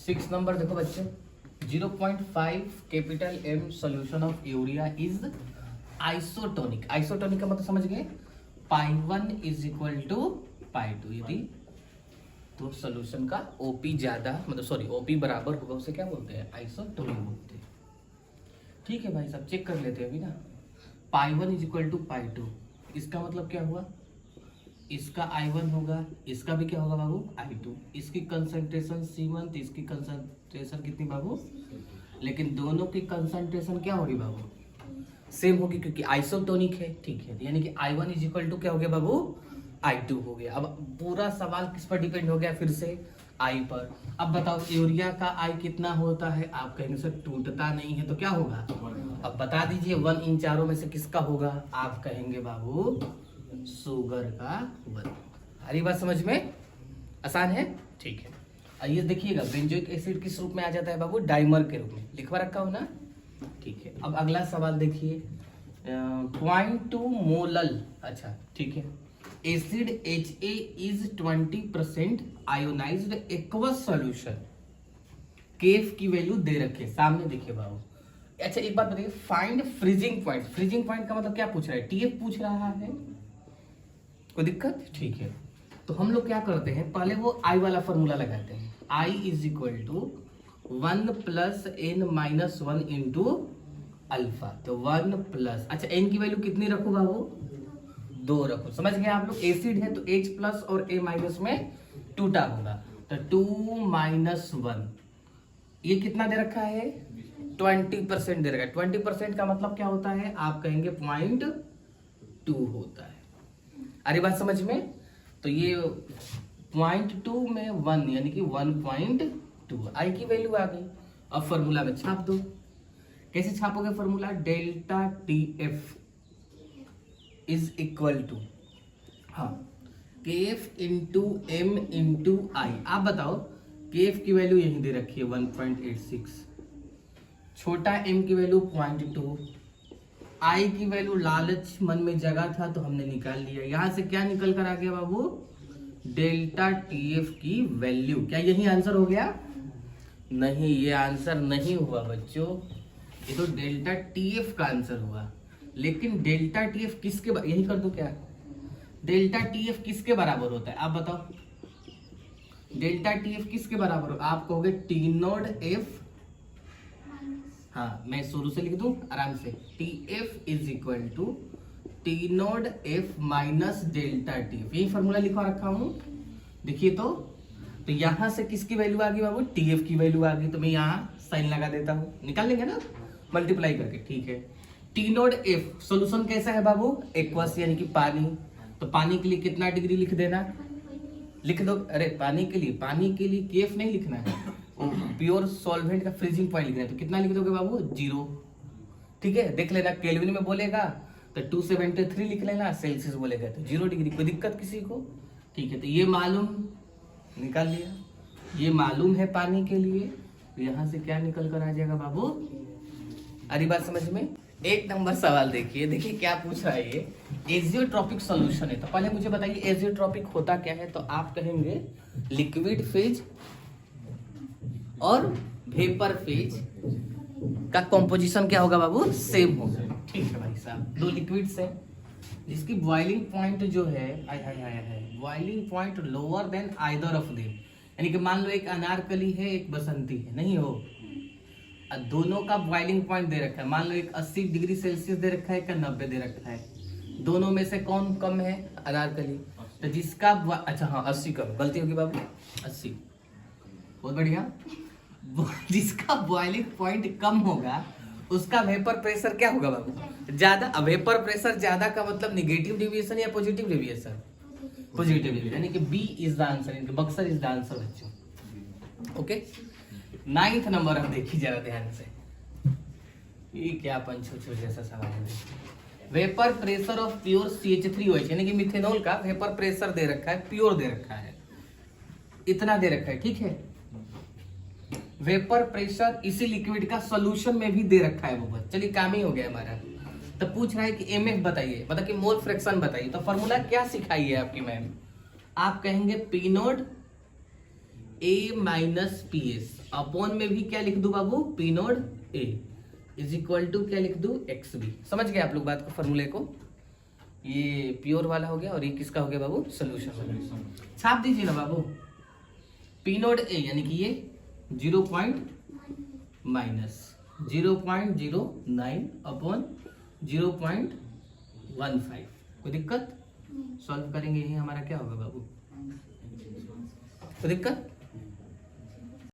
6 number देखो बच्चे, 0.5 capital M solution of urea is isotonic. Isotonic का मतलब समझ गए, पाई 1 इज इक्वल टू पाई 2। यदि तो सॉल्यूशन का ओपी ज्यादा मतलब सॉरी ओपी बराबर होगा उसे क्या बोलते हैं, आइसोटोनिक बोलते हैं। ठीक है भाई साहब, चेक कर लेते हैं अभी ना। पाई 1 इज इक्वल टू पाई 2, इसका मतलब क्या हुआ, इसका I1 होगा, इसका भी क्या होगा बाबू, I2। इसकी कंसंट्रेशन C1 तो इसकी कंसंट्रेशन कितनी बाबू, लेकिन दोनों की कंसंट्रेशन क्या होगी बाबू, सेम होगी क्योंकि आइसोटोनिक है। ठीक है, यानी कि I1 इज इक्वल टू क्या हो गया बाबू, I2 हो गया। अब पूरा सवाल किस पर डिपेंड हो गया, फिर से I पर। अब बताओ यूरिया का I कितना होता है, आप कहेंगे सर टूटता नहीं है तो क्या होगा, अब बता दीजिए 1 इन चारों में से किसका होगा, आप कहेंगे बाबू शुगर का 1। आ रही बात समझ में, आसान है। ठीक है, आइए देखिएगा बेंजोइक एसिड किस रूप में आ जाता है बाबू, डाइमर के रूप में, लिखवा रखा हो ना। ठीक है, अब अगला सवाल देखिए, 0.2 मोलल, अच्छा ठीक है, acid HA is 20% ionised aqueous solution, K F की वैल्यू दे रखे सामने, देखिए बाबू। अच्छा एक बात बताइए, find freezing point. Freezing point का मतलब क्या पूछ रहा है, TF पूछ रहा है, कोई दिक्कत, ठीक है। तो हम लोग क्या करते हैं, पहले वो I वाला फॉर्मूला लगाते हैं, I is equal to 1 plus n minus 1 into alpha. तो 1 प्लस, अच्छा n की वैल्यू कितनी रखो बाबू, 2 रखो। समझ गए आप लोग, एसिड है तो H प्लस और A माइनस में टूटा होगा, तो 2 माइनस 1, ये कितना दे रखा है, 20% दे रखा है। 20% का मतलब क्या होता है, आप कहेंगे 0.2 होता है। अरे बात समझ में, तो ये 0.2 में 1 यानी कि 1.2, आई की वैल्यू आ गई। अब फॉर्मूला में छाप दो, कैसे छापोगे formula, delta TF is equal to, हाँ, KF into M into i. आप बताओ KF की वैल्यू यही दे रखी है 1.86, छोटा m की वैल्यू 0.2, I की वैल्यू लालच मन में जगह था तो हमने निकाल लिया। यहां से क्या निकल कर आ गया बाबू, डेल्टा TF की वैल्यू। क्या यही आंसर हो गया, नहीं ये आंसर नहीं हुआ बच्चों, ये तो डेल्टा TF का आंसर हुआ। लेकिन डेल्टा TF किसके, यही कर दो क्या, डेल्टा TF किसके बराबर होता है आप बताओ, डेल्टा TF किसके बराबर हो, आप कहोगे T नोड F, हाँ मैं शुरू से लिख दूं आराम से, TF is equal to T node F minus delta TF, यही फॉर्मूला लिखवा रखा हूं, देखिए तो यहां से किसकी वैल्यू आ गई बाबू, TF की वैल्यू आ गई, तो मैं यहाँ साइन लगा देता हूं, निकाल लेंगे ना मल्टीप्लाई करके। ठीक है, T नोड F सोल्यूशन कैसा है बाबू, एक्वस यानी कि पानी, तो पानी के लिए कितना डिग्री लिख देना, लिख दो। अरे पानी के लिए केफ नहीं लिखना है, प्योर सॉल्वेंट का फ्रीजिंग पॉइंट लिखना है, तो कितना लिख दोगे बाबू, 0। ठीक है, देख लेना केल्विन में बोलेगा तो 273 लिख लेना, सेल्सियस बोलेगा तो 0 डिग्री, कोई दिक्कत किसी को। ठीक है, तो ये मालूम निकाल लिया, ये मालूम है पानी के लिए, तो यहां से क्या निकल कर आ जाएगा बाबू, अरे बात समझ में। एक नंबर सवाल देखिए, देखिए क्या पूछ रहा है ये, एजियोट्रॉपिक सॉल्यूशन है, तो पहले मुझे बताइए एजियोट्रॉपिक होता क्या है, तो आप कहेंगे लिक्विड फेज और वेपर फेज का कॉम्पोजिशन क्या होगा बाबू, सेम होगा। ठीक है भाई साहब, दो लिक्विड्स है जिसकी बॉइलिंग पॉइंट जो है boiling point lower than either of them, यानी कि मान लो एक अनारकली है एक बसंती है, नहीं हो, दोनों का बॉइलिंग पॉइंट दे रखा है, मान लो एक 80 डिग्री सेल्सियस दे रखा है, एक 90 दे रखा है, दोनों में से कौन कम है, अनारकली, तो जिसका अच्छा हाँ 80 कम, गलती होगी बाबू 80, बहुत बढ़िया, जिसका बॉइलिंग पॉइंट कम होगा उसका वेपर प्रेशर क्या होगा बाबू, ज्यादा। अब वेपर प्रेशर ज्यादा का मतलब निगेटिव डेविएशन या पॉजिटिव डेविएशन, पॉजिटिव डेविएशन, यानी कि बी इज द आंसर, यानी कि बक्सर इज द आंसर बच्चों। ओके, 9th नंबर अब देखिए जरा ध्यान से, ये क्या पंचो जैसा सवाल है, vapour pressure of pure CH3OH, यानी कि मिथेनॉल का वेपर प्रेशर दे रखा है, प्योर दे रखा है, इतना दे रखा है, ठीक है। वेपर प्रेशर इसी लिक्विड का सॉल्यूशन में भी दे रखा है वो, चलिए काम ही हो गया हमारा। तो पूछ रहा है कि MF बताइए, मतलब कि मोल फ्रैक्शन बताइए, तो फॉर्मूला क्या सिखाई है आपकी मैम, आप कहेंगे P nought A minus P S, upon में भी क्या लिख दूं बाबू, P nought A is equal to क्या लिख दूं, एक्स बी। समझ गए आप लोग बात को, फॉर्मूले को। ये प्योर वाला हो गया और ये किसका हो गया बाबू, सोल्यूशन। छाप दीजिए ना बाबू, पी नोड ए यानी कि ये 0 माइनस 0.09 अपॉन 0.15। कोई दिक्कत? सॉल्व करेंगे, ये हमारा क्या होगा बाबू, कोई दिक्कत?